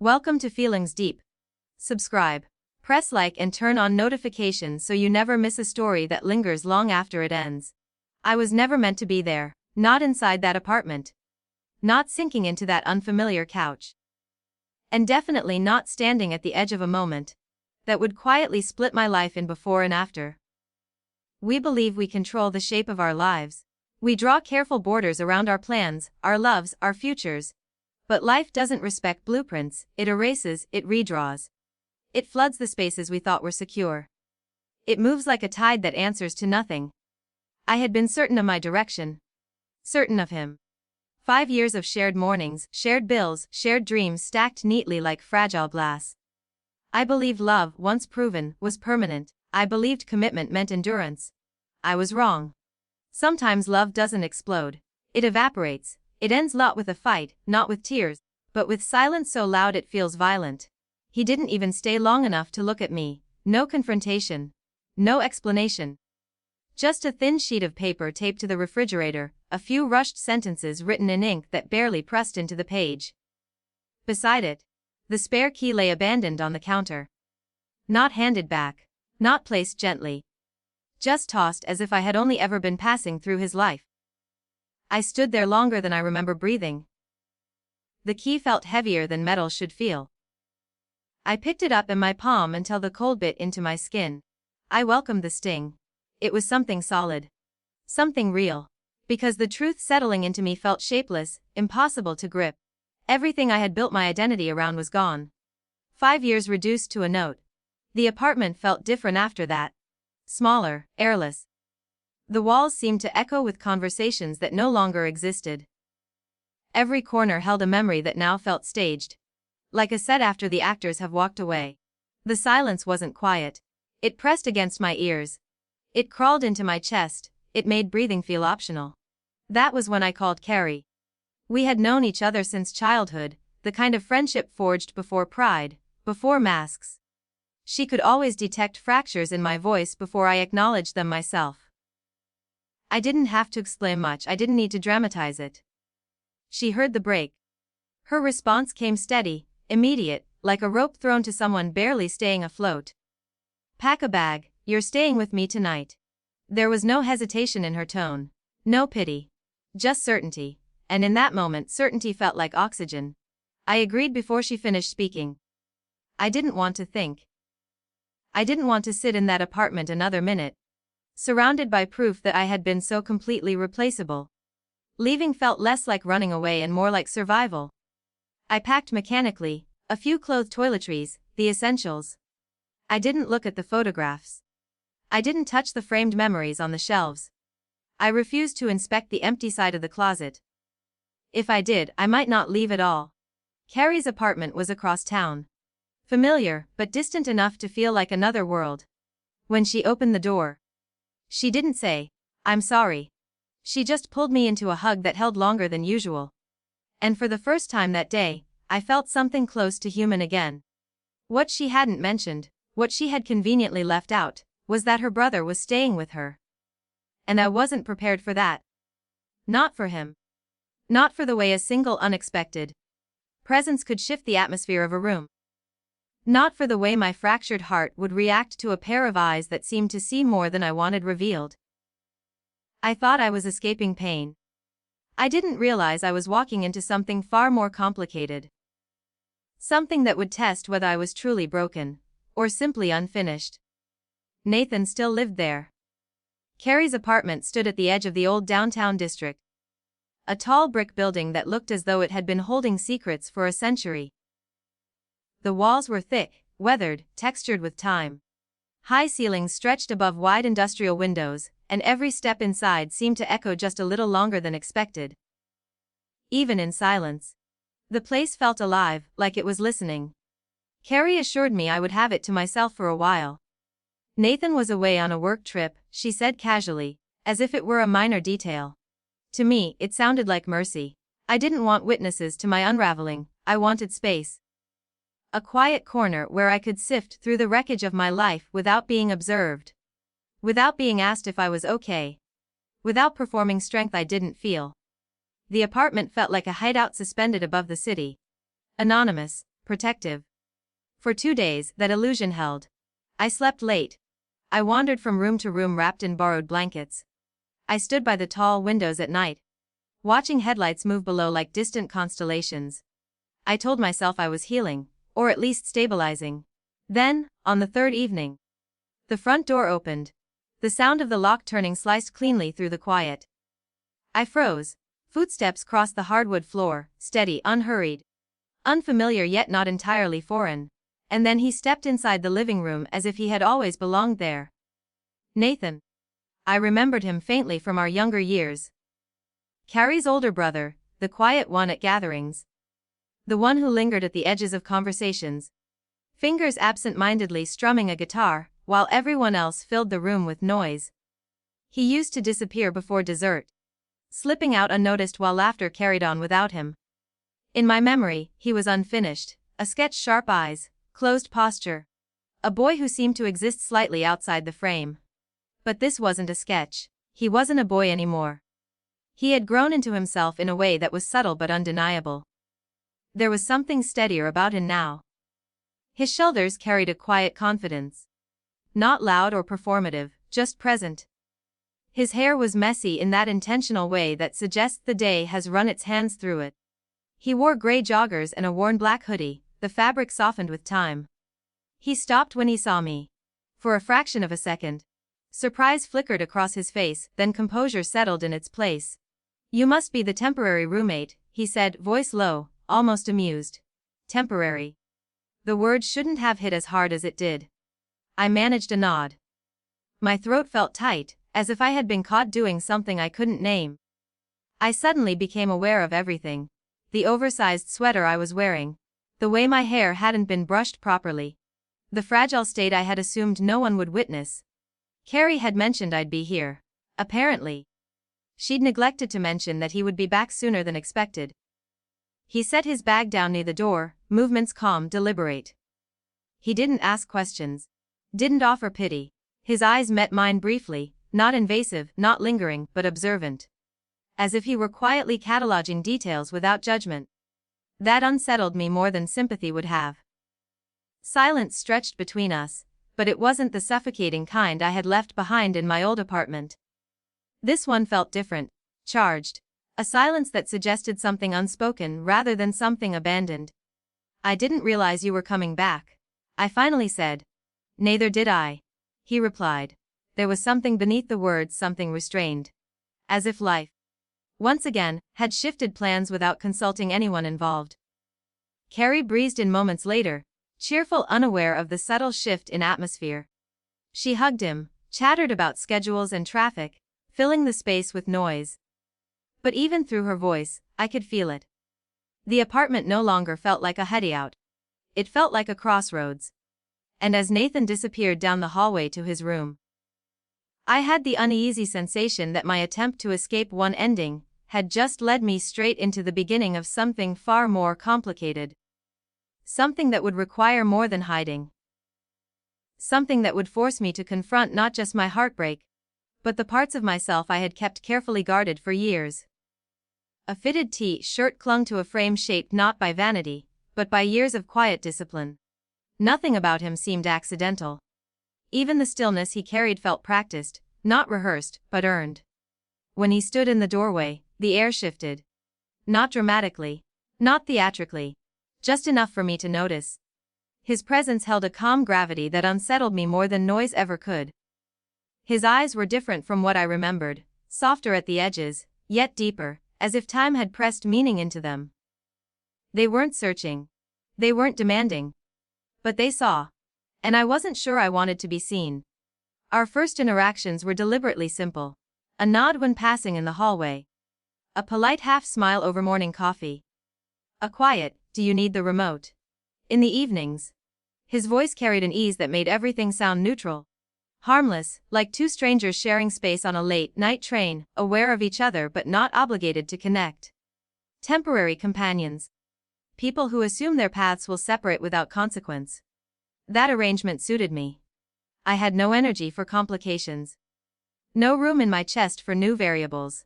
Welcome to Feelings Deep. Subscribe, press like and turn on notifications so you never miss a story that lingers long after it ends. I was never meant to be there, not inside that apartment. Not sinking into that unfamiliar couch. And definitely not standing at the edge of a moment that would quietly split my life in before and after. We believe we control the shape of our lives. We draw careful borders around our plans, our loves, our futures. But life doesn't respect blueprints, it erases, it redraws. It floods the spaces we thought were secure. It moves like a tide that answers to nothing. I had been certain of my direction. Certain of him. 5 years of shared mornings, shared bills, shared dreams stacked neatly like fragile glass. I believed love, once proven, was permanent. I believed commitment meant endurance. I was wrong. Sometimes love doesn't explode. It evaporates. It ends not with a fight, not with tears, but with silence so loud it feels violent. He didn't even stay long enough to look at me. No confrontation. No explanation. Just a thin sheet of paper taped to the refrigerator, a few rushed sentences written in ink that barely pressed into the page. Beside it, the spare key lay abandoned on the counter. Not handed back. Not placed gently. Just tossed as if I had only ever been passing through his life. I stood there longer than I remember breathing. The key felt heavier than metal should feel. I picked it up in my palm until the cold bit into my skin. I welcomed the sting. It was something solid. Something real. Because the truth settling into me felt shapeless, impossible to grip. Everything I had built my identity around was gone. 5 years reduced to a note. The apartment felt different after that. Smaller, airless. The walls seemed to echo with conversations that no longer existed. Every corner held a memory that now felt staged. Like a set after the actors have walked away. The silence wasn't quiet. It pressed against my ears. It crawled into my chest. It made breathing feel optional. That was when I called Carrie. We had known each other since childhood, the kind of friendship forged before pride, before masks. She could always detect fractures in my voice before I acknowledged them myself. I didn't have to explain much, I didn't need to dramatize it. She heard the break. Her response came steady, immediate, like a rope thrown to someone barely staying afloat. Pack a bag, you're staying with me tonight. There was no hesitation in her tone. No pity. Just certainty. And in that moment, certainty felt like oxygen. I agreed before she finished speaking. I didn't want to think. I didn't want to sit in that apartment another minute. Surrounded by proof that I had been so completely replaceable. Leaving felt less like running away and more like survival. I packed mechanically, a few clothes, toiletries, the essentials. I didn't look at the photographs. I didn't touch the framed memories on the shelves. I refused to inspect the empty side of the closet. If I did, I might not leave at all. Carrie's apartment was across town. Familiar, but distant enough to feel like another world. When she opened the door, she didn't say, "I'm sorry." She just pulled me into a hug that held longer than usual. And for the first time that day, I felt something close to human again. What she hadn't mentioned, what she had conveniently left out, was that her brother was staying with her. And I wasn't prepared for that. Not for him. Not for the way a single unexpected presence could shift the atmosphere of a room. Not for the way my fractured heart would react to a pair of eyes that seemed to see more than I wanted revealed. I thought I was escaping pain. I didn't realize I was walking into something far more complicated. Something that would test whether I was truly broken, or simply unfinished. Nathan still lived there. Carrie's apartment stood at the edge of the old downtown district. A tall brick building that looked as though it had been holding secrets for a century. The walls were thick, weathered, textured with time. High ceilings stretched above wide industrial windows, and every step inside seemed to echo just a little longer than expected. Even in silence, the place felt alive, like it was listening. Carrie assured me I would have it to myself for a while. Nathan was away on a work trip, she said casually, as if it were a minor detail. To me, it sounded like mercy. I didn't want witnesses to my unraveling, I wanted space. A quiet corner where I could sift through the wreckage of my life without being observed. Without being asked if I was okay. Without performing strength I didn't feel. The apartment felt like a hideout suspended above the city. Anonymous, protective. For 2 days, that illusion held. I slept late. I wandered from room to room wrapped in borrowed blankets. I stood by the tall windows at night, watching headlights move below like distant constellations. I told myself I was healing, or at least stabilizing. Then, on the third evening, the front door opened. The sound of the lock turning sliced cleanly through the quiet. I froze. Footsteps crossed the hardwood floor, steady, unhurried. Unfamiliar yet not entirely foreign. And then he stepped inside the living room as if he had always belonged there. Nathan. I remembered him faintly from our younger years. Carrie's older brother, the quiet one at gatherings. The one who lingered at the edges of conversations, fingers absent-mindedly strumming a guitar, while everyone else filled the room with noise. He used to disappear before dessert, slipping out unnoticed while laughter carried on without him. In my memory, he was unfinished, a sketch, sharp eyes, closed posture. A boy who seemed to exist slightly outside the frame. But this wasn't a sketch. He wasn't a boy anymore. He had grown into himself in a way that was subtle but undeniable. There was something steadier about him now. His shoulders carried a quiet confidence. Not loud or performative, just present. His hair was messy in that intentional way that suggests the day has run its hands through it. He wore gray joggers and a worn black hoodie, the fabric softened with time. He stopped when he saw me. For a fraction of a second. Surprise flickered across his face, then composure settled in its place. "You must be the temporary roommate," he said, voice low, almost amused. Temporary. The word shouldn't have hit as hard as it did. I managed a nod. My throat felt tight, as if I had been caught doing something I couldn't name. I suddenly became aware of everything. The oversized sweater I was wearing. The way my hair hadn't been brushed properly. The fragile state I had assumed no one would witness. Carrie had mentioned I'd be here. Apparently. She'd neglected to mention that he would be back sooner than expected. He set his bag down near the door, movements calm, deliberate. He didn't ask questions. Didn't offer pity. His eyes met mine briefly, not invasive, not lingering, but observant. As if he were quietly cataloging details without judgment. That unsettled me more than sympathy would have. Silence stretched between us, but it wasn't the suffocating kind I had left behind in my old apartment. This one felt different, charged. A silence that suggested something unspoken rather than something abandoned. "I didn't realize you were coming back," I finally said. "Neither did I," he replied. There was something beneath the words, something restrained. As if life, once again, had shifted plans without consulting anyone involved. Carrie breezed in moments later, cheerful, unaware of the subtle shift in atmosphere. She hugged him, chattered about schedules and traffic, filling the space with noise. But even through her voice, I could feel it. The apartment no longer felt like a hideout. It felt like a crossroads. And as Nathan disappeared down the hallway to his room, I had the uneasy sensation that my attempt to escape one ending had just led me straight into the beginning of something far more complicated. Something that would require more than hiding. Something that would force me to confront not just my heartbreak, but the parts of myself I had kept carefully guarded for years. A fitted T-shirt clung to a frame shaped not by vanity, but by years of quiet discipline. Nothing about him seemed accidental. Even the stillness he carried felt practiced, not rehearsed, but earned. When he stood in the doorway, the air shifted. Not dramatically, not theatrically, just enough for me to notice. His presence held a calm gravity that unsettled me more than noise ever could. His eyes were different from what I remembered, softer at the edges, yet deeper, as if time had pressed meaning into them. They weren't searching. They weren't demanding. But they saw. And I wasn't sure I wanted to be seen. Our first interactions were deliberately simple. A nod when passing in the hallway. A polite half-smile over morning coffee. A quiet, "Do you need the remote?" In the evenings. His voice carried an ease that made everything sound neutral. Harmless, like two strangers sharing space on a late-night train, aware of each other but not obligated to connect. Temporary companions. People who assume their paths will separate without consequence. That arrangement suited me. I had no energy for complications. No room in my chest for new variables.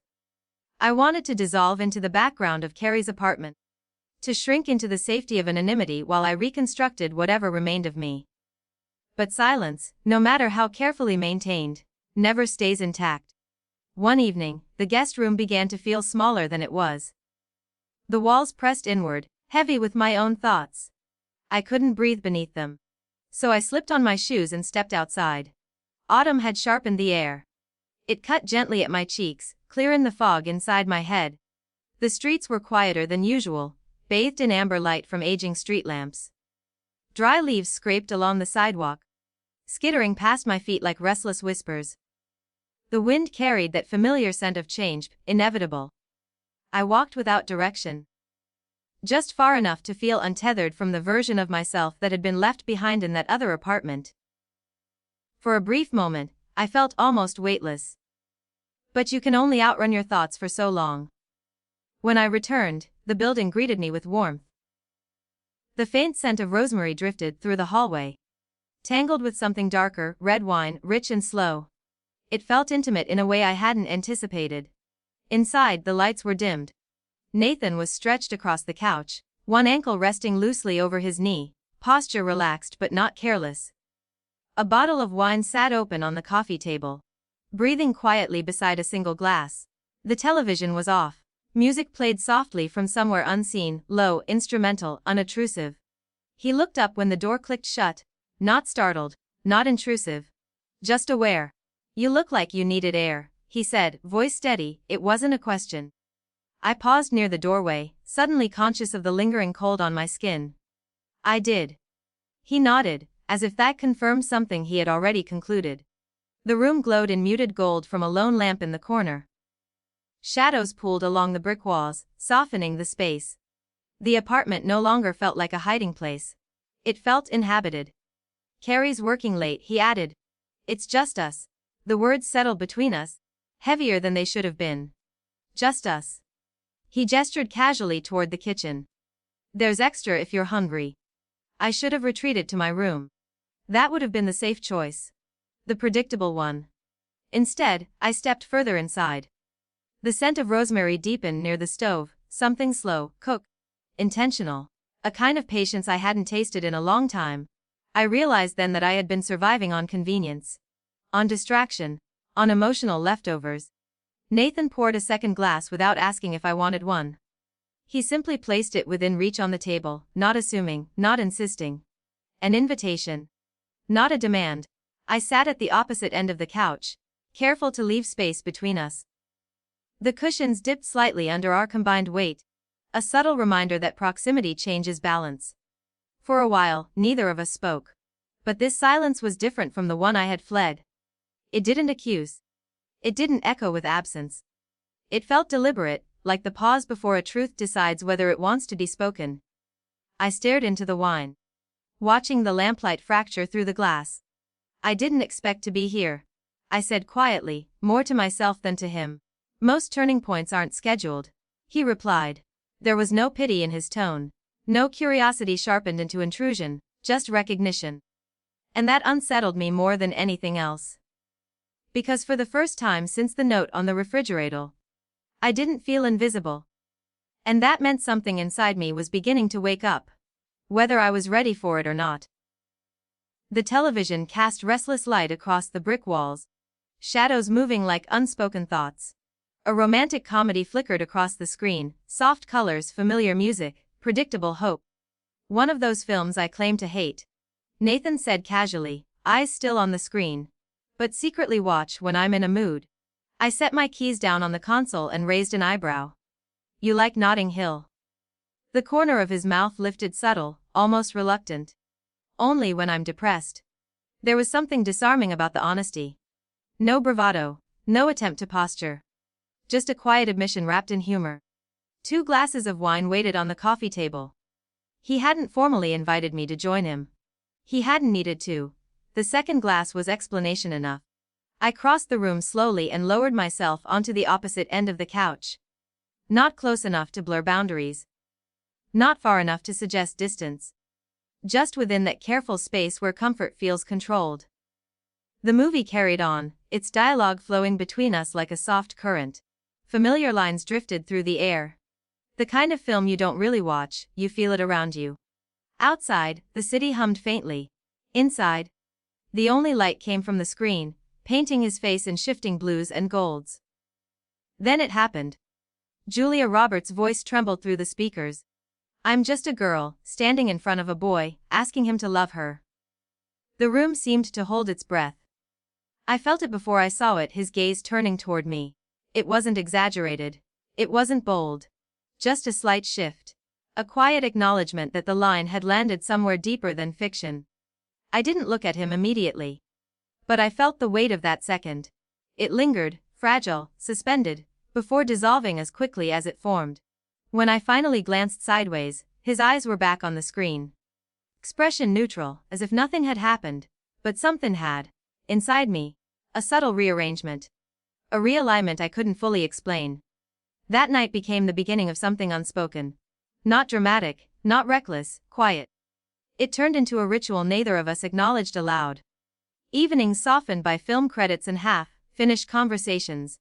I wanted to dissolve into the background of Carrie's apartment. to shrink into the safety of anonymity while I reconstructed whatever remained of me. But silence, no matter how carefully maintained, never stays intact. One evening, the guest room began to feel smaller than it was. The walls pressed inward, heavy with my own thoughts. I couldn't breathe beneath them. So I slipped on my shoes and stepped outside. Autumn had sharpened the air. It cut gently at my cheeks, clearing the fog inside my head. The streets were quieter than usual, bathed in amber light from aging street lamps. Dry leaves scraped along the sidewalk, skittering past my feet like restless whispers. The wind carried that familiar scent of change, inevitable. I walked without direction. Just far enough to feel untethered from the version of myself that had been left behind in that other apartment. For a brief moment, I felt almost weightless. But you can only outrun your thoughts for so long. When I returned, the building greeted me with warmth. The faint scent of rosemary drifted through the hallway. Tangled with something darker, red wine, rich and slow. It felt intimate in a way I hadn't anticipated. Inside, the lights were dimmed. Nathan was stretched across the couch, one ankle resting loosely over his knee, posture relaxed but not careless. A bottle of wine sat open on the coffee table, breathing quietly beside a single glass. The television was off. Music played softly from somewhere unseen, low, instrumental, unobtrusive. He looked up when the door clicked shut, not startled, not intrusive. Just aware. "You look like you needed air," he said, voice steady. It wasn't a question. I paused near the doorway, suddenly conscious of the lingering cold on my skin. "I did." He nodded, as if that confirmed something he had already concluded. The room glowed in muted gold from a lone lamp in the corner. Shadows pooled along the brick walls, softening the space. The apartment no longer felt like a hiding place. It felt inhabited. "Carrie's working late," he added. "It's just us." The words settled between us, heavier than they should have been. Just us. He gestured casually toward the kitchen. "There's extra if you're hungry." I should have retreated to my room. That would have been the safe choice. The predictable one. Instead, I stepped further inside. The scent of rosemary deepened near the stove, something slow, cooked, intentional. A kind of patience I hadn't tasted in a long time. I realized then that I had been surviving on convenience. On distraction. On emotional leftovers. Nathan poured a second glass without asking if I wanted one. He simply placed it within reach on the table, not assuming, not insisting. An invitation. Not a demand. I sat at the opposite end of the couch, careful to leave space between us. The cushions dipped slightly under our combined weight, a subtle reminder that proximity changes balance. For a while, neither of us spoke. But this silence was different from the one I had fled. It didn't accuse. It didn't echo with absence. It felt deliberate, like the pause before a truth decides whether it wants to be spoken. I stared into the wine, watching the lamplight fracture through the glass. "I didn't expect to be here," I said quietly, more to myself than to him. "Most turning points aren't scheduled," he replied. There was no pity in his tone, no curiosity sharpened into intrusion, just recognition. And that unsettled me more than anything else. Because for the first time since the note on the refrigerator, I didn't feel invisible. And that meant something inside me was beginning to wake up, whether I was ready for it or not. The television cast restless light across the brick walls, shadows moving like unspoken thoughts. A romantic comedy flickered across the screen, soft colors, familiar music, predictable hope. One of those films I claim to hate. Nathan said casually, eyes still on the screen. "But secretly watch when I'm in a mood." I set my keys down on the console and raised an eyebrow. "You like Notting Hill?" The corner of his mouth lifted, subtle, almost reluctant. "Only when I'm depressed." There was something disarming about the honesty. No bravado, no attempt to posture. Just a quiet admission wrapped in humor. 2 glasses of wine waited on the coffee table. He hadn't formally invited me to join him. He hadn't needed to. The second glass was explanation enough. I crossed the room slowly and lowered myself onto the opposite end of the couch. Not close enough to blur boundaries. Not far enough to suggest distance. Just within that careful space where comfort feels controlled. The movie carried on, its dialogue flowing between us like a soft current. Familiar lines drifted through the air. The kind of film you don't really watch, you feel it around you. Outside, the city hummed faintly. Inside, the only light came from the screen, painting his face in shifting blues and golds. Then it happened. Julia Roberts' voice trembled through the speakers. I'm just a girl, standing in front of a boy, asking him to love her. The room seemed to hold its breath. I felt it before I saw it, his gaze turning toward me. It wasn't exaggerated. It wasn't bold. Just a slight shift. A quiet acknowledgement that the line had landed somewhere deeper than fiction. I didn't look at him immediately. But I felt the weight of that second. It lingered, fragile, suspended, before dissolving as quickly as it formed. When I finally glanced sideways, his eyes were back on the screen. Expression neutral, as if nothing had happened, but something had. Inside me. A subtle rearrangement. A realignment I couldn't fully explain. That night became the beginning of something unspoken. Not dramatic, not reckless, quiet. It turned into a ritual neither of us acknowledged aloud. Evenings softened by film credits and half-finished conversations.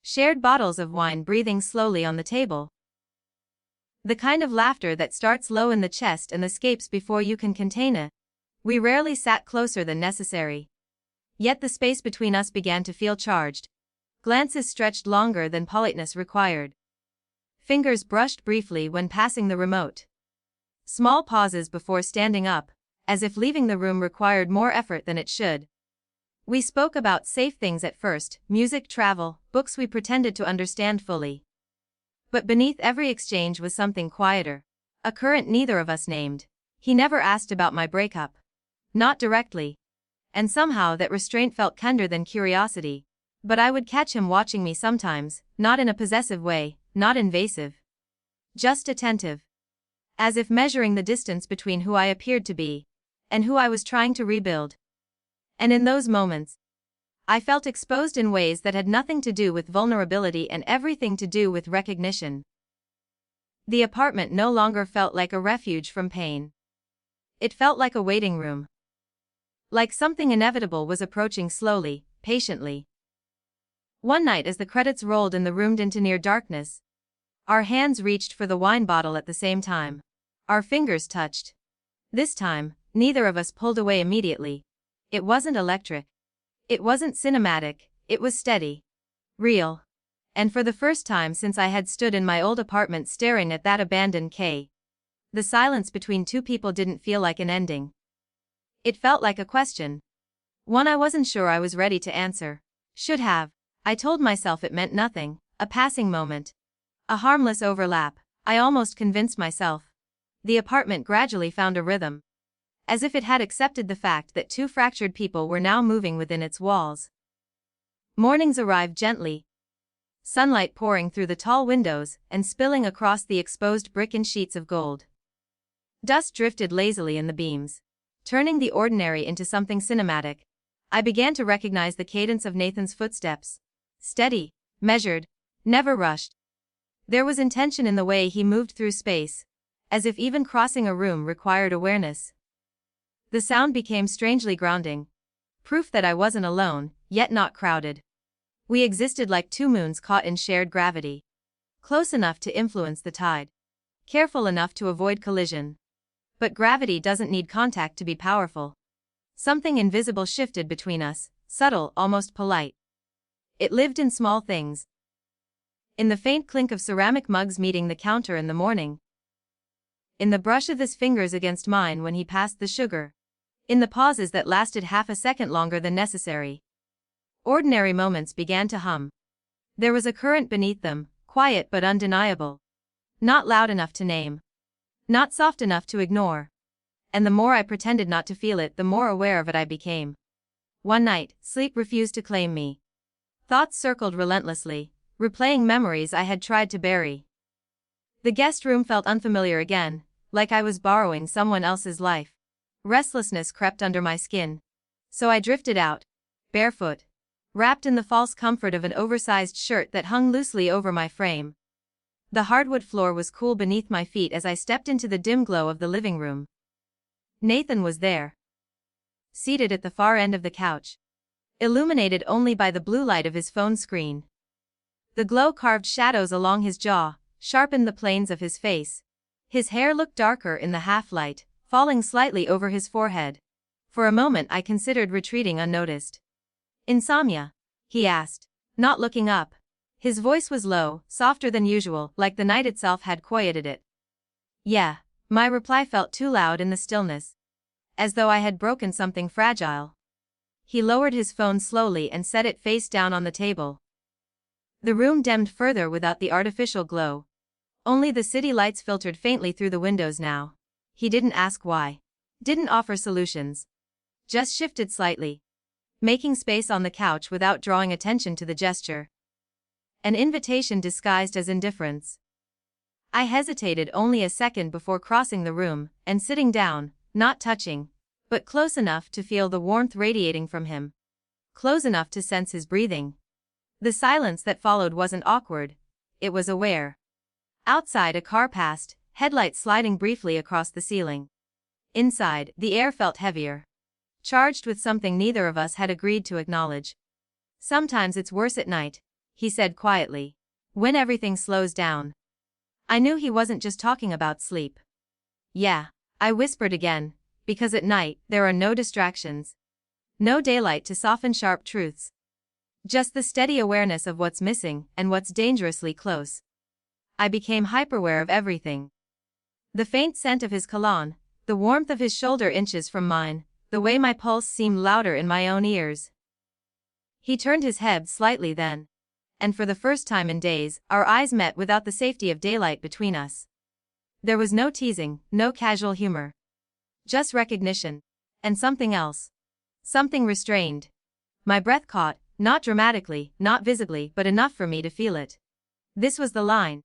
Shared bottles of wine breathing slowly on the table. The kind of laughter that starts low in the chest and escapes before you can contain it. We rarely sat closer than necessary. Yet the space between us began to feel charged. Glances stretched longer than politeness required. Fingers brushed briefly when passing the remote. Small pauses before standing up, as if leaving the room required more effort than it should. We spoke about safe things at first, music, travel, books we pretended to understand fully. But beneath every exchange was something quieter. A current neither of us named. He never asked about my breakup. Not directly. And somehow that restraint felt kinder than curiosity. But I would catch him watching me sometimes, not in a possessive way, not invasive. Just attentive. As if measuring the distance between who I appeared to be and who I was trying to rebuild. And in those moments, I felt exposed in ways that had nothing to do with vulnerability and everything to do with recognition. The apartment no longer felt like a refuge from pain. It felt like a waiting room. Like something inevitable was approaching slowly, patiently. One night as the credits rolled and the room into near darkness, our hands reached for the wine bottle at the same time. Our fingers touched. This time, neither of us pulled away immediately. It wasn't electric. It wasn't cinematic, it was steady. Real. And for the first time since I had stood in my old apartment staring at that abandoned K, the silence between two people didn't feel like an ending. It felt like a question. One I wasn't sure I was ready to answer. Should have. I told myself it meant nothing, a passing moment. A harmless overlap, I almost convinced myself. The apartment gradually found a rhythm. As if it had accepted the fact that two fractured people were now moving within its walls. Mornings arrived gently. Sunlight pouring through the tall windows and spilling across the exposed brick in sheets of gold. Dust drifted lazily in the beams, turning the ordinary into something cinematic. I began to recognize the cadence of Nathan's footsteps. Steady, measured, never rushed. There was intention in the way he moved through space, as if even crossing a room required awareness. The sound became strangely grounding. Proof that I wasn't alone, yet not crowded. We existed like two moons caught in shared gravity. Close enough to influence the tide. Careful enough to avoid collision. But gravity doesn't need contact to be powerful. Something invisible shifted between us, subtle, almost polite. It lived in small things. In the faint clink of ceramic mugs meeting the counter in the morning. In the brush of his fingers against mine when he passed the sugar. In the pauses that lasted half a second longer than necessary. Ordinary moments began to hum. There was a current beneath them, quiet but undeniable. Not loud enough to name. Not soft enough to ignore. And the more I pretended not to feel it, the more aware of it I became. One night, sleep refused to claim me. Thoughts circled relentlessly, replaying memories I had tried to bury. The guest room felt unfamiliar again, like I was borrowing someone else's life. Restlessness crept under my skin. So I drifted out, barefoot, wrapped in the false comfort of an oversized shirt that hung loosely over my frame. The hardwood floor was cool beneath my feet as I stepped into the dim glow of the living room. Nathan was there. Seated at the far end of the couch. Illuminated only by the blue light of his phone screen. The glow carved shadows along his jaw, sharpened the planes of his face. His hair looked darker in the half-light, falling slightly over his forehead. For a moment I considered retreating unnoticed. "Insomnia?" he asked, not looking up. His voice was low, softer than usual, like the night itself had quieted it. "Yeah." My reply felt too loud in the stillness. As though I had broken something fragile. He lowered his phone slowly and set it face down on the table. The room dimmed further without the artificial glow. Only the city lights filtered faintly through the windows now. He didn't ask why. Didn't offer solutions. Just shifted slightly, making space on the couch without drawing attention to the gesture. An invitation disguised as indifference. I hesitated only a second before crossing the room and sitting down, not touching, but close enough to feel the warmth radiating from him. Close enough to sense his breathing. The silence that followed wasn't awkward, it was aware. Outside, a car passed, headlights sliding briefly across the ceiling. Inside, the air felt heavier. Charged with something neither of us had agreed to acknowledge. "Sometimes it's worse at night," he said quietly. "When everything slows down." I knew he wasn't just talking about sleep. "Yeah," I whispered again, "because at night, there are no distractions. No daylight to soften sharp truths. Just the steady awareness of what's missing and what's dangerously close." I became hyperaware of everything. The faint scent of his cologne, the warmth of his shoulder inches from mine, the way my pulse seemed louder in my own ears. He turned his head slightly then. And for the first time in days, our eyes met without the safety of daylight between us. There was no teasing, no casual humor. Just recognition. And something else. Something restrained. My breath caught, not dramatically, not visibly, but enough for me to feel it. This was the line.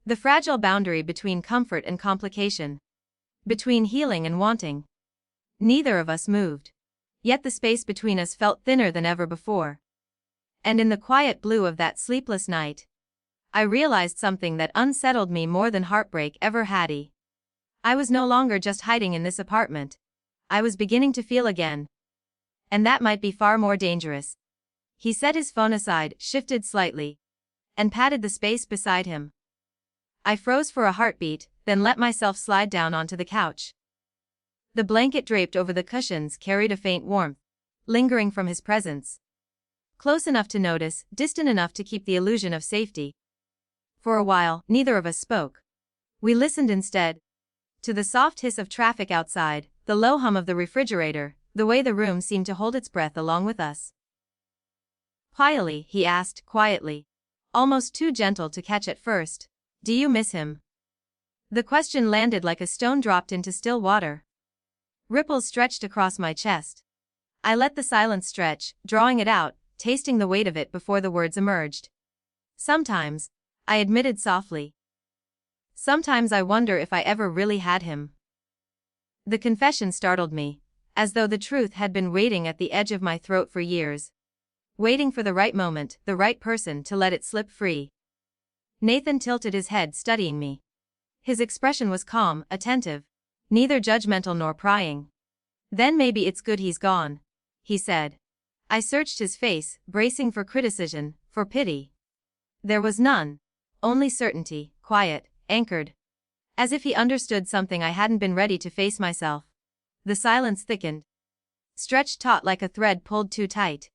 The fragile boundary between comfort and complication. Between healing and wanting. Neither of us moved. Yet the space between us felt thinner than ever before. And in the quiet blue of that sleepless night, I realized something that unsettled me more than heartbreak ever had. I was no longer just hiding in this apartment. I was beginning to feel again. And that might be far more dangerous. He set his phone aside, shifted slightly, and patted the space beside him. I froze for a heartbeat, then let myself slide down onto the couch. The blanket draped over the cushions carried a faint warmth, lingering from his presence. Close enough to notice, distant enough to keep the illusion of safety. For a while, neither of us spoke. We listened instead. To the soft hiss of traffic outside, the low hum of the refrigerator, the way the room seemed to hold its breath along with us. "Quietly," he asked, quietly. Almost too gentle to catch at first. "Do you miss him?" The question landed like a stone dropped into still water. Ripples stretched across my chest. I let the silence stretch, drawing it out, tasting the weight of it before the words emerged. "Sometimes," I admitted softly. "Sometimes I wonder if I ever really had him." The confession startled me, as though the truth had been waiting at the edge of my throat for years. Waiting for the right moment, the right person to let it slip free. Nathan tilted his head, studying me. His expression was calm, attentive, neither judgmental nor prying. "Then maybe it's good he's gone," he said. I searched his face, bracing for criticism, for pity. There was none. Only certainty, quiet, anchored. As if he understood something I hadn't been ready to face myself. The silence thickened. Stretched taut like a thread pulled too tight.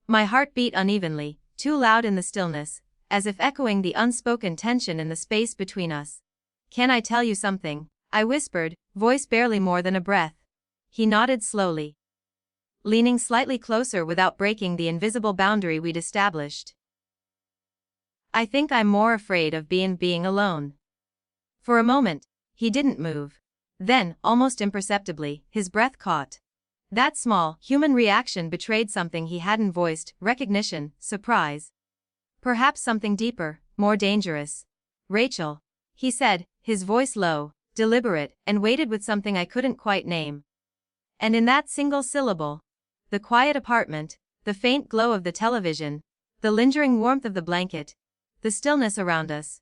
My heart beat unevenly, too loud in the stillness, as if echoing the unspoken tension in the space between us. "Can I tell you something?" I whispered, voice barely more than a breath. He nodded slowly, leaning slightly closer without breaking the invisible boundary we'd established. "I think I'm more afraid of being alone." For a moment, he didn't move. Then, almost imperceptibly, his breath caught. That small, human reaction betrayed something he hadn't voiced: recognition, surprise. Perhaps something deeper, more dangerous. "Rachel," he said, his voice low, deliberate, and weighted with something I couldn't quite name. And in that single syllable, the quiet apartment, the faint glow of the television, the lingering warmth of the blanket, the stillness around us,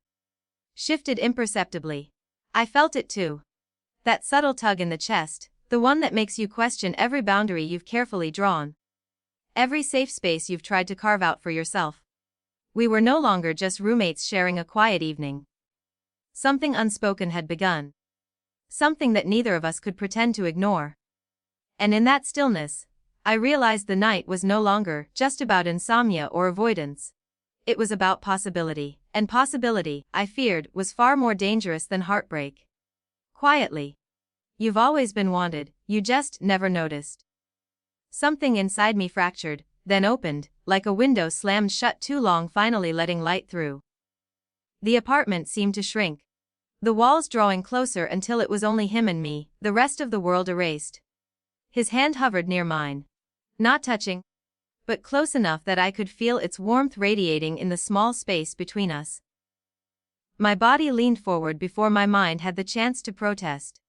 shifted imperceptibly. I felt it too. That subtle tug in the chest, the one that makes you question every boundary you've carefully drawn. Every safe space you've tried to carve out for yourself. We were no longer just roommates sharing a quiet evening. Something unspoken had begun. Something that neither of us could pretend to ignore. And in that stillness, I realized the night was no longer just about insomnia or avoidance. It was about possibility, and possibility, I feared, was far more dangerous than heartbreak. Quietly. You've always been wanted, you just never noticed. Something inside me fractured, then opened, like a window slammed shut too long, finally letting light through. The apartment seemed to shrink. The walls drawing closer until it was only him and me, the rest of the world erased. His hand hovered near mine. Not touching, but close enough that I could feel its warmth radiating in the small space between us. My body leaned forward before my mind had the chance to protest.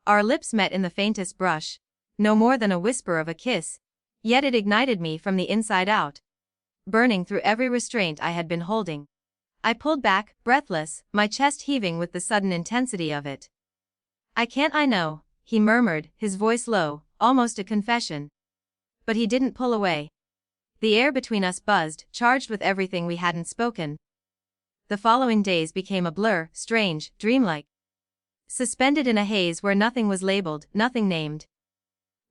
Our lips met in the faintest brush, no more than a whisper of a kiss, yet it ignited me from the inside out, burning through every restraint I had been holding. I pulled back, breathless, my chest heaving with the sudden intensity of it. I know, he murmured, his voice low, almost a confession. But he didn't pull away. The air between us buzzed, charged with everything we hadn't spoken. The following days became a blur, strange, dreamlike. Suspended in a haze where nothing was labeled, nothing named.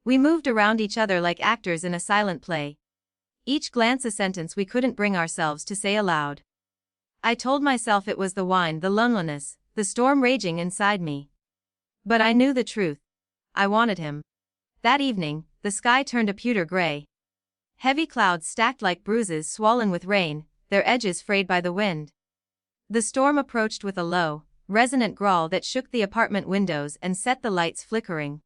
We moved around each other like actors in a silent play. Each glance a sentence we couldn't bring ourselves to say aloud. I told myself it was the wine, the loneliness, the storm raging inside me. But I knew the truth. I wanted him. That evening, the sky turned a pewter gray. Heavy clouds stacked like bruises swollen with rain, their edges frayed by the wind. The storm approached with a low, resonant growl that shook the apartment windows and set the lights flickering.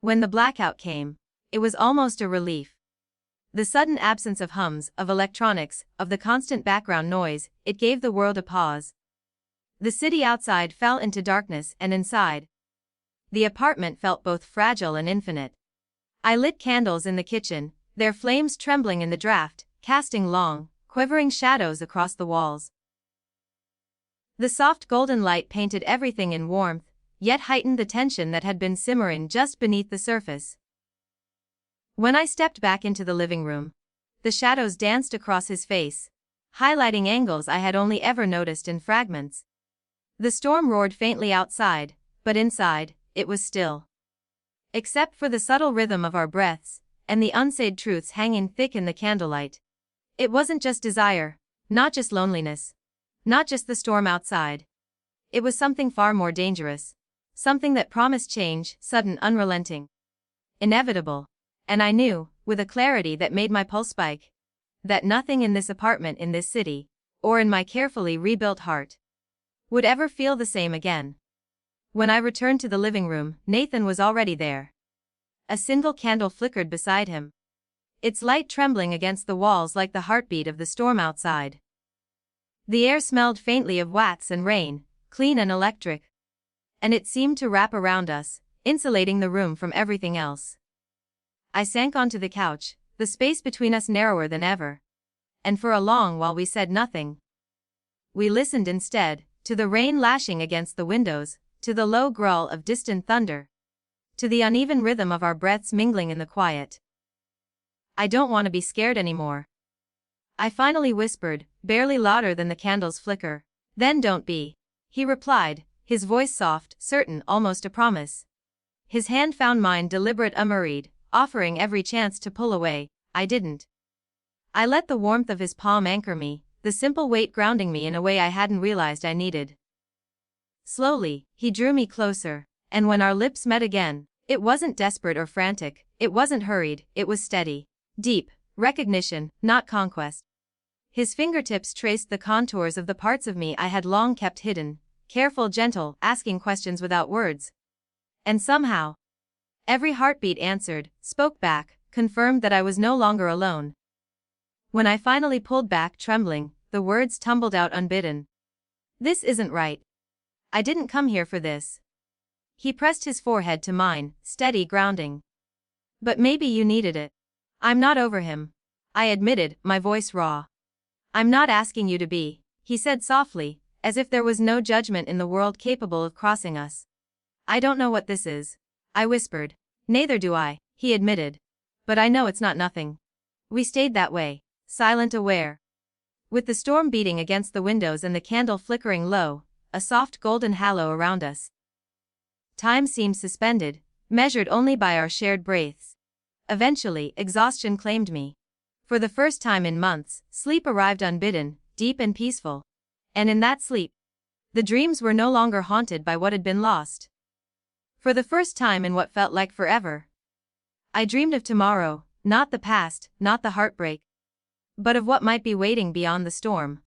When the blackout came, it was almost a relief. The sudden absence of hums, of electronics, of the constant background noise, it gave the world a pause. The city outside fell into darkness, and inside, the apartment felt both fragile and infinite. I lit candles in the kitchen, their flames trembling in the draft, casting long, quivering shadows across the walls. The soft golden light painted everything in warmth, yet heightened the tension that had been simmering just beneath the surface. When I stepped back into the living room, the shadows danced across his face, highlighting angles I had only ever noticed in fragments. The storm roared faintly outside, but inside, it was still. Except for the subtle rhythm of our breaths, and the unsaid truths hanging thick in the candlelight. It wasn't just desire, not just loneliness, not just the storm outside. It was something far more dangerous. Something that promised change, sudden, unrelenting, inevitable. And I knew, with a clarity that made my pulse spike, that nothing in this apartment, in this city, or in my carefully rebuilt heart, would ever feel the same again. When I returned to the living room, Nathan was already there. A single candle flickered beside him, its light trembling against the walls like the heartbeat of the storm outside. The air smelled faintly of wax and rain, clean and electric. And it seemed to wrap around us, insulating the room from everything else. I sank onto the couch, the space between us narrower than ever. And for a long while we said nothing. We listened instead, to the rain lashing against the windows, to the low growl of distant thunder, to the uneven rhythm of our breaths mingling in the quiet. I don't want to be scared anymore, I finally whispered, barely louder than the candle's flicker. Then don't be, he replied, his voice soft, certain, almost a promise. His hand found mine, deliberate, unhurried, offering every chance to pull away. I didn't. I let the warmth of his palm anchor me, the simple weight grounding me in a way I hadn't realized I needed. Slowly, he drew me closer, and when our lips met again, it wasn't desperate or frantic, it wasn't hurried, it was steady, deep, recognition, not conquest. His fingertips traced the contours of the parts of me I had long kept hidden, careful, gentle, asking questions without words. And somehow, every heartbeat answered, spoke back, confirmed that I was no longer alone. When I finally pulled back, trembling, the words tumbled out unbidden. This isn't right. I didn't come here for this. He pressed his forehead to mine, steady, grounding. But maybe you needed it. I'm not over him, I admitted, my voice raw. I'm not asking you to be, he said softly, as if there was no judgment in the world capable of crossing us. I don't know what this is, I whispered. Neither do I, he admitted. But I know it's not nothing. We stayed that way, silent, aware. With the storm beating against the windows and the candle flickering low, a soft golden halo around us. Time seemed suspended, measured only by our shared breaths. Eventually, exhaustion claimed me. For the first time in months, sleep arrived unbidden, deep and peaceful. And in that sleep, the dreams were no longer haunted by what had been lost. For the first time in what felt like forever, I dreamed of tomorrow, not the past, not the heartbreak, but of what might be waiting beyond the storm.